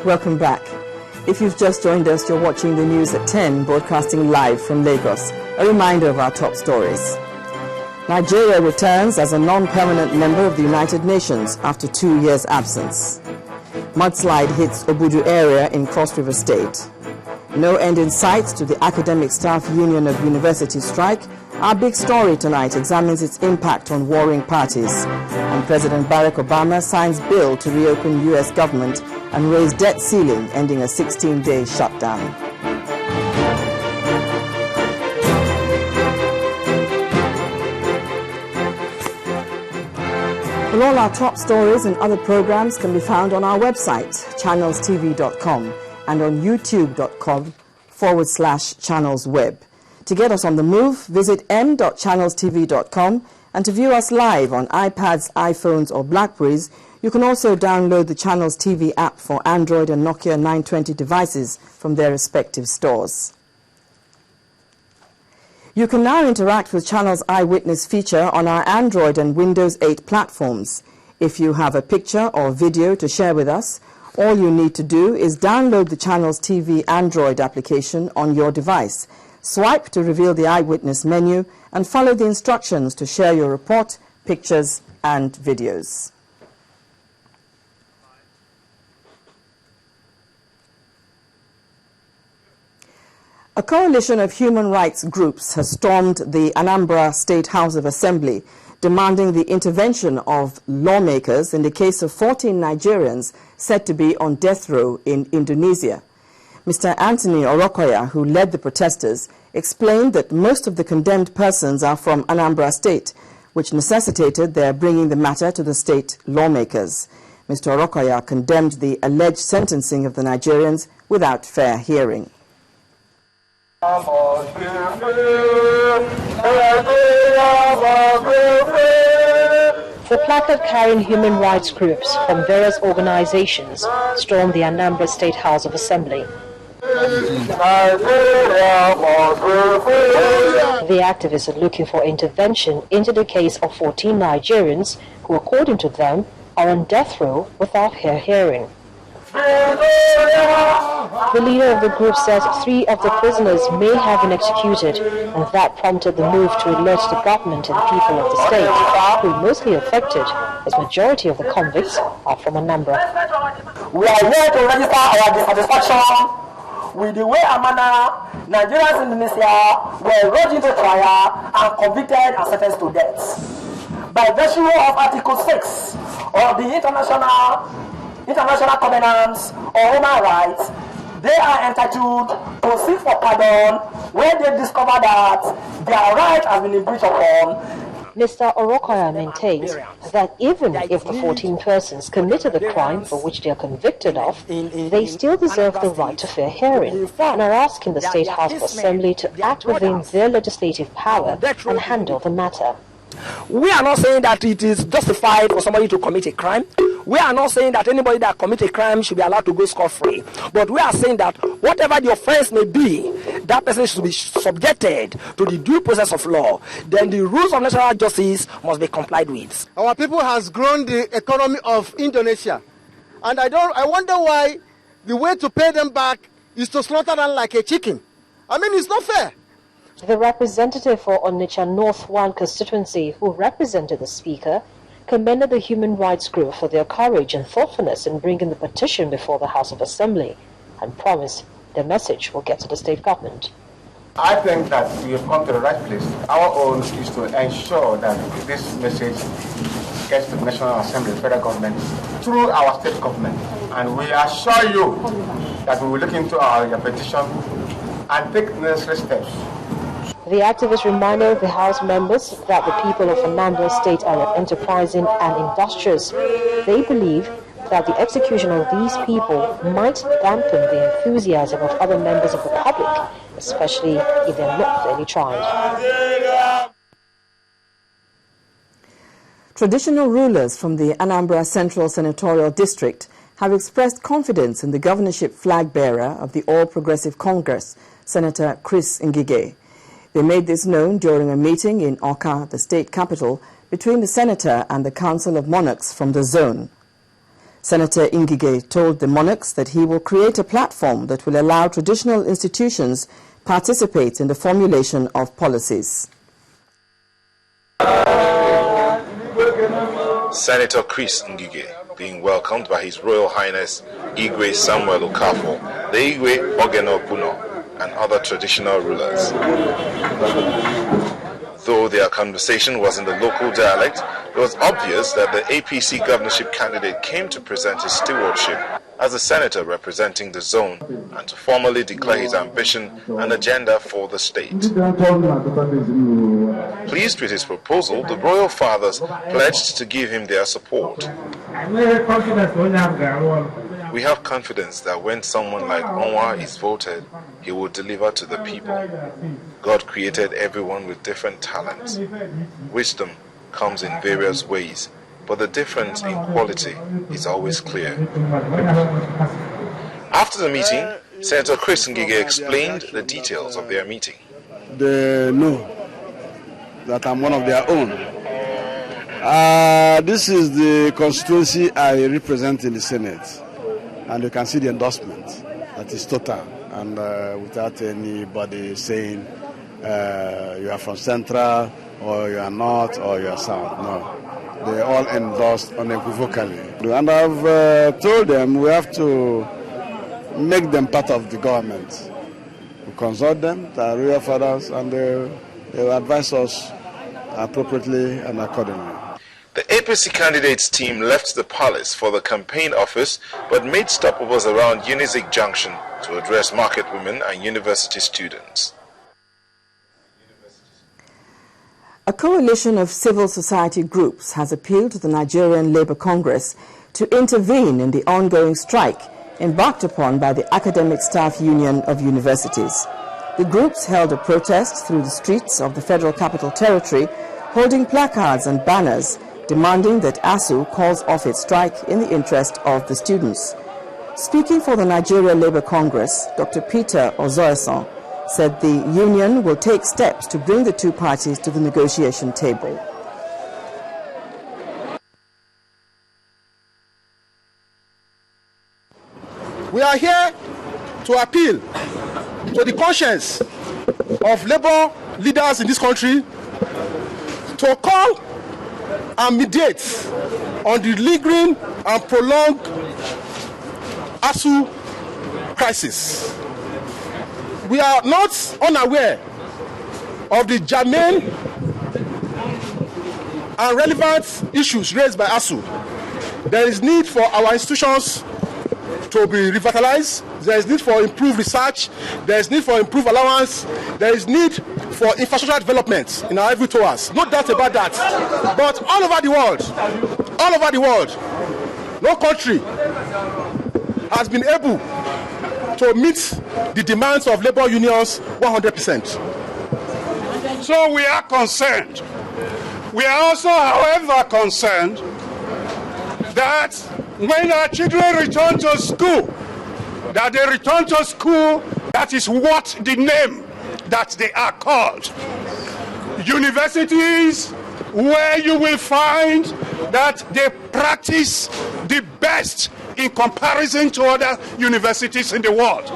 Welcome back. If you've just joined us, you're watching the news at 10, broadcasting live from Lagos. A reminder of our top stories. Nigeria returns as a non-permanent member of the United Nations after 2 years' absence. Mudslide hits Obudu area in Cross River State. No end in sight to the Academic Staff Union of University strike. Our big story tonight examines its impact on warring parties. And President Barack Obama signs bill to reopen U.S. government and raise debt ceiling, ending a 16-day shutdown. Well, all our top stories and other programs can be found on our website, channelstv.com, and on youtube.com/channelsweb. To get us on the move, visit m.channelstv.com, and to view us live on iPads, iPhones or Blackberries, you can also download the Channels TV app for Android and Nokia 920 devices from their respective stores. You can now interact with Channels Eyewitness feature on our Android and Windows 8 platforms. If you have a picture or video to share with us, all you need to do is download the Channels TV Android application on your device. Swipe to reveal the Eyewitness menu and follow the instructions to share your report, pictures and videos. A coalition of human rights groups has stormed the Anambra State House of Assembly, demanding the intervention of lawmakers in the case of 14 Nigerians said to be on death row in Indonesia. Mr. Anthony Orokoya, who led the protesters, explained that most of the condemned persons are from Anambra State, which necessitated their bringing the matter to the state lawmakers. Mr. Orokoya condemned the alleged sentencing of the Nigerians without fair hearing. The placard-carrying human rights groups from various organizations stormed the Anambra State House of Assembly. The activists are looking for intervention into the case of 14 Nigerians who, according to them, are on death row without fair hearing. The leader of the group says 3 of the prisoners may have been executed, and that prompted the move to alert the government and people of the state, who are mostly affected, as majority of the convicts are from Anambra. We are here to register our dissatisfaction with the way Nigerians in Indonesia were rushed into trial and convicted and sentenced to death. By virtue of Article 6 of the International Covenants on Human Rights, they are entitled to seek for pardon when they discover that their right has been breached upon. Mr. Orokoya maintains that even if the 14 persons committed the crime for which they are convicted of, they still deserve the right to fair hearing and are asking the State House of Assembly to act within their legislative power and handle the matter. We are not saying that it is justified for somebody to commit a crime. We are not saying that anybody that commits a crime should be allowed to go scot-free. But we are saying that whatever the offense may be, that person should be subjected to the due process of law. Then the rules of natural justice must be complied with. Our people has grown the economy of Indonesia. And I wonder why the way to pay them back is to slaughter them like a chicken. I mean, it's not fair. The representative for Onitsha North 1 constituency, who represented the speaker, commended the human rights group for their courage and thoughtfulness in bringing the petition before the House of Assembly, and promised their message will get to the state government. I think that we have come to the right place. Our own is to ensure that this message gets to the National Assembly, federal government, through our state government. And we assure you that we will look into your petition and take necessary steps. The activist reminded the House members that the people of Anambra State are enterprising and industrious. They believe that the execution of these people might dampen the enthusiasm of other members of the public, especially if they're not fairly tried. Traditional rulers from the Anambra Central Senatorial District have expressed confidence in the governorship flag bearer of the All Progressive Congress, Senator Chris Ngige. They made this known during a meeting in Awka, the state capital, between the senator and the Council of Monarchs from the zone. Senator Ngige told the monarchs that he will create a platform that will allow traditional institutions participate in the formulation of policies. Senator Chris Ngige being welcomed by His Royal Highness Igwe Samuel Okafor, the Igwe Ogeno Puno, and other traditional rulers. Though their conversation was in the local dialect, it was obvious that the APC governorship candidate came to present his stewardship as a senator representing the zone and to formally declare his ambition and agenda for the state. Pleased with his proposal, the royal fathers pledged to give him their support. We have confidence that when someone like Onwa is voted, he will deliver to the people. God created everyone with different talents. Wisdom comes in various ways, but the difference in quality is always clear. After the meeting, Senator Chris Ngige explained the details of their meeting. They know that I'm one of their own. This is the constituency I represent in the Senate. And you can see the endorsement. That is total. And without anybody saying you are from Central, or you are not, or you are South. No. They all endorsed unequivocally. And I've told them we have to make them part of the government. We consult them, our royal fathers, and they will advise us appropriately and accordingly. The APC candidates team left the palace for the campaign office but made stopovers around Unizik Junction to address market women and university students. A coalition of civil society groups has appealed to the Nigerian Labour Congress to intervene in the ongoing strike embarked upon by the Academic Staff Union of Universities. The groups held a protest through the streets of the Federal Capital Territory, holding placards and banners demanding that ASUU calls off its strike in the interest of the students. Speaking for the Nigeria Labour Congress, Dr. Peter Ozoeson said the union will take steps to bring the two parties to the negotiation table. We are here to appeal to the conscience of labor leaders in this country to call and mediate on the lingering and prolonged ASUU crisis. We are not unaware of the germane and relevant issues raised by ASUU. There is need for our institutions to be revitalized. There is need for improved research. There is need for improved allowance. There is need for infrastructure development in our every towers. No doubt about that. But all over the world, no country has been able to meet the demands of labor unions 100%. So we are concerned. We are also, however, concerned that when our children return to school, that they return to school, that is what the name that they are called. Universities where you will find that they practice the best in comparison to other universities in the world.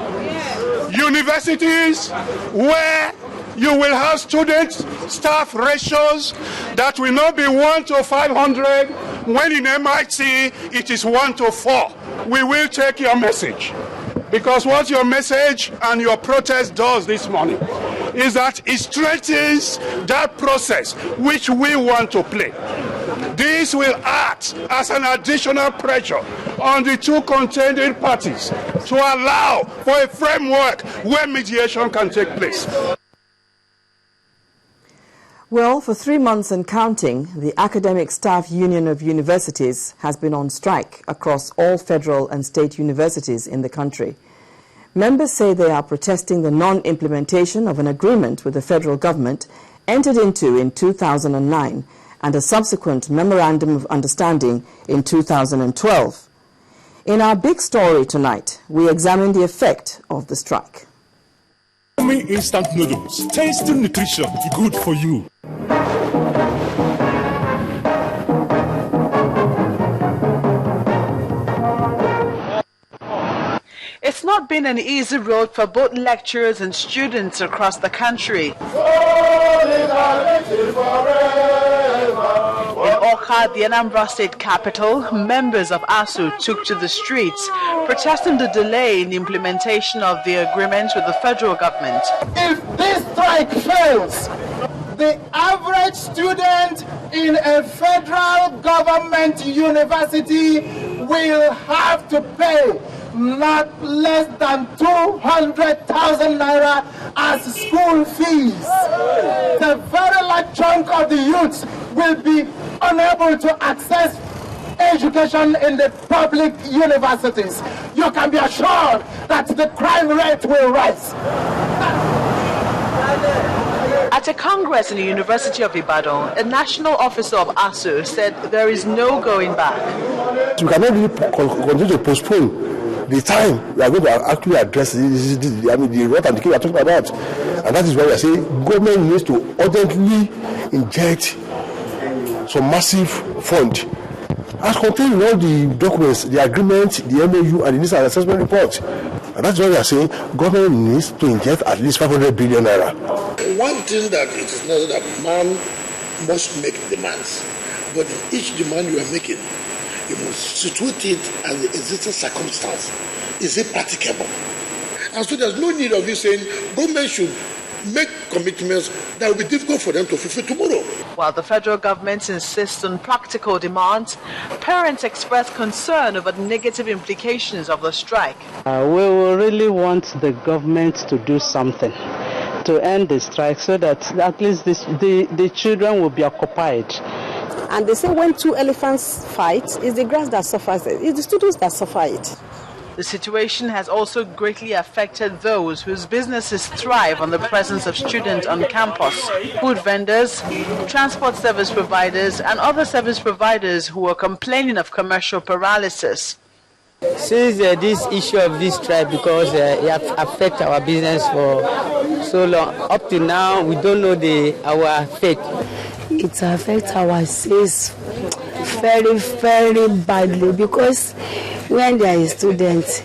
Universities where you will have student-staff ratios that will not be 1 to 500, when in MIT it is 1 to 4. We will take your message. Because what your message and your protest does this morning is that it strengthens that process which we want to play. This will act as an additional pressure on the two contending parties to allow for a framework where mediation can take place. Well, for 3 months and counting, the Academic Staff Union of Universities has been on strike across all federal and state universities in the country. Members say they are protesting the non-implementation of an agreement with the federal government entered into in 2009 and a subsequent memorandum of understanding in 2012. In our big story tonight, we examine the effect of the strike. Instant noodles, tasty nutrition, good for you. It's not been an easy road for both lecturers and students across the country. In Awka, the Anambra State capital, members of ASUU took to the streets, protesting the delay in the implementation of the agreement with the federal government. If this strike fails, the average student in a federal government university will have to pay not less than 200,000 naira as school fees. The very large chunk of the youth will be unable to access education in the public universities. You can be assured that the crime rate will rise. At a congress in the University of Ibadan, a national officer of ASUU said there is no going back. We cannot really continue to postpone the time we are going to actually address the rot and decay we are talking about. And that is why we are saying government needs to urgently inject some massive fund as contained in all the documents, the agreement, the MOU, and the needs and assessment report. And that's why we are saying government needs to inject at least 500 billion naira. One thing that it is necessary that man must make demands, but each demand you are making, you must situate it as the existing circumstance. Is it practicable? And so there's no need of you saying government should make commitments that will be difficult for them to fulfill tomorrow. While the federal government insists on practical demands, parents express concern over the negative implications of the strike. We will really want the government to do something to end the strike so that at least the children will be occupied. And they say when two elephants fight, it's the grass that suffers it. It's the students that suffer it. The situation has also greatly affected those whose businesses thrive on the presence of students on campus. Food vendors, transport service providers, and other service providers who are complaining of commercial paralysis. Since this issue of this strike, because it affects our business for so long, up to now, we don't know our fate. It affects our sales very, very badly because when there is students,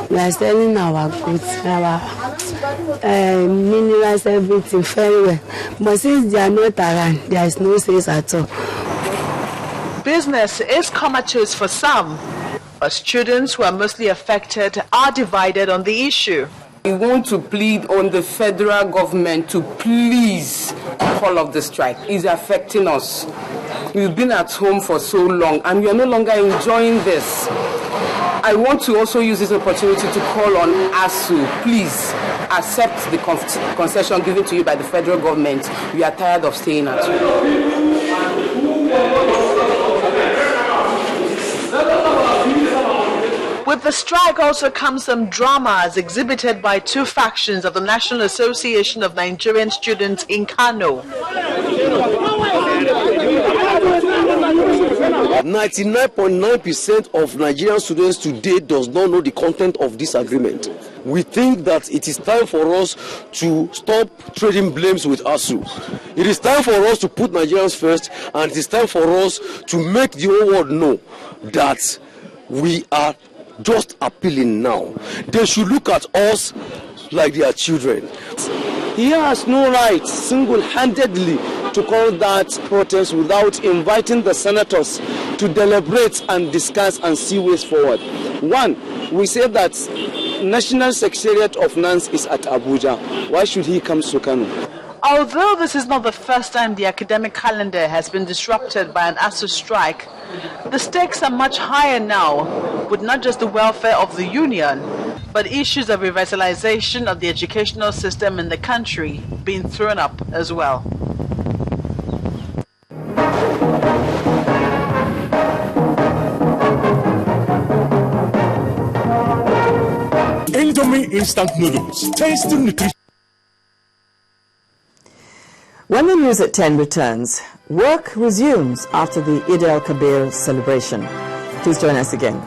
we are selling our goods, our minerals, everything very well. But since they are not around, there is no sales at all. Business is comatose for some, but students who are mostly affected are divided on the issue. We want to plead on the federal government to please call off the strike. It's affecting us. We've been at home for so long and we are no longer enjoying this. I want to also use this opportunity to call on ASUU. Please accept the concession given to you by the federal government. We are tired of staying at home. With the strike also comes some drama as exhibited by two factions of the National Association of Nigerian Students in Kano. 99.9% of Nigerian students today does not know the content of this agreement. We think that it is time for us to stop trading blames with ASUU. It is time for us to put Nigerians first, and it is time for us to make the whole world know that we are just appealing now. They should look at us like they are children. He has no right single-handedly to call that protest without inviting the senators to deliberate and discuss and see ways forward. One, we say that National Secretariat of NANS is at Abuja. Why should he come to Kano? Although this is not the first time the academic calendar has been disrupted by an ASUU strike, the stakes are much higher now, with not just the welfare of the union, but issues of revitalization of the educational system in the country being thrown up as well. Indomie instant noodles, tasty nutrition. When the news at 10 returns, work resumes after the Eid al-Kabir celebration. Please join us again.